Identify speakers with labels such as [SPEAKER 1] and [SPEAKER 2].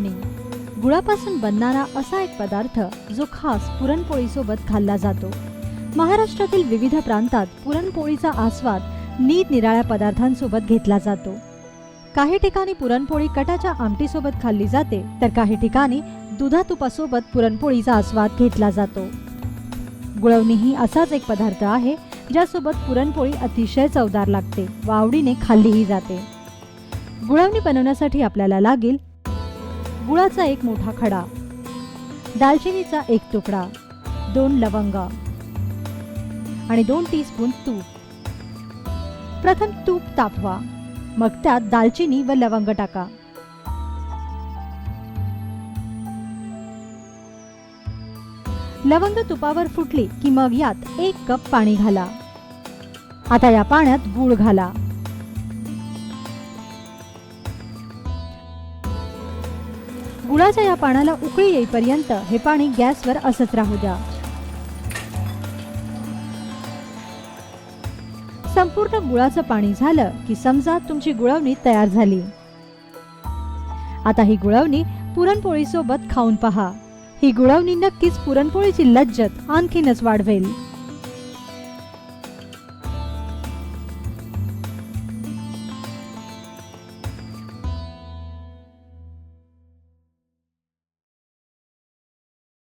[SPEAKER 1] गुळवणी गुळापासून बनणारा असा एक पदार्थ जो खास पुरणपोळी सोबत खाल्ला जातो। महाराष्ट्रातील विविध प्रांतात पुरणपोळीचा आस्वाद निरनिराळ्या पदार्थांसोबत घेतला जातो। काही ठिकाणी पुरणपोळी कटाच्या आमटीसोबत खाल्ली जाते, तर काही ठिकाणी दुधातुपासोबत पुरणपोळीचा आस्वाद घेतला जातो। गुळवणी ही असाच एक पदार्थ आहे ज्यासोबत पुरणपोळी अतिशय चवदार लागते व आवडीने खाल्लीही जाते। गुळवणी बनवण्यासाठी आपल्याला लागेल गुळाचा एक मोठा खडा, दालचिनीचा एक तुकडा, 2 लवंग आणि 2 टीस्पून तूप। प्रथम तूप तापवा, मग त्यात दालचिनी व लवंग टाका। लवंग तुपावर फुटली की मग यात 1 कप पाणी घाला। आता या पाण्यात गूळ घाला। गुळाच्या या पाण्याला उकळी येईपर्यंत हे पाणी गॅसवर असंच राहू द्या। संपूर्ण गुळाचं पाणी झालं की समजा तुमची गुळवणी तयार झाली। आता ही गुळवणी पुरणपोळी सोबत खाऊन पहा। ही गुळवणी नक्कीच पुरणपोळीची लज्जत आणखीनच वाढवेल।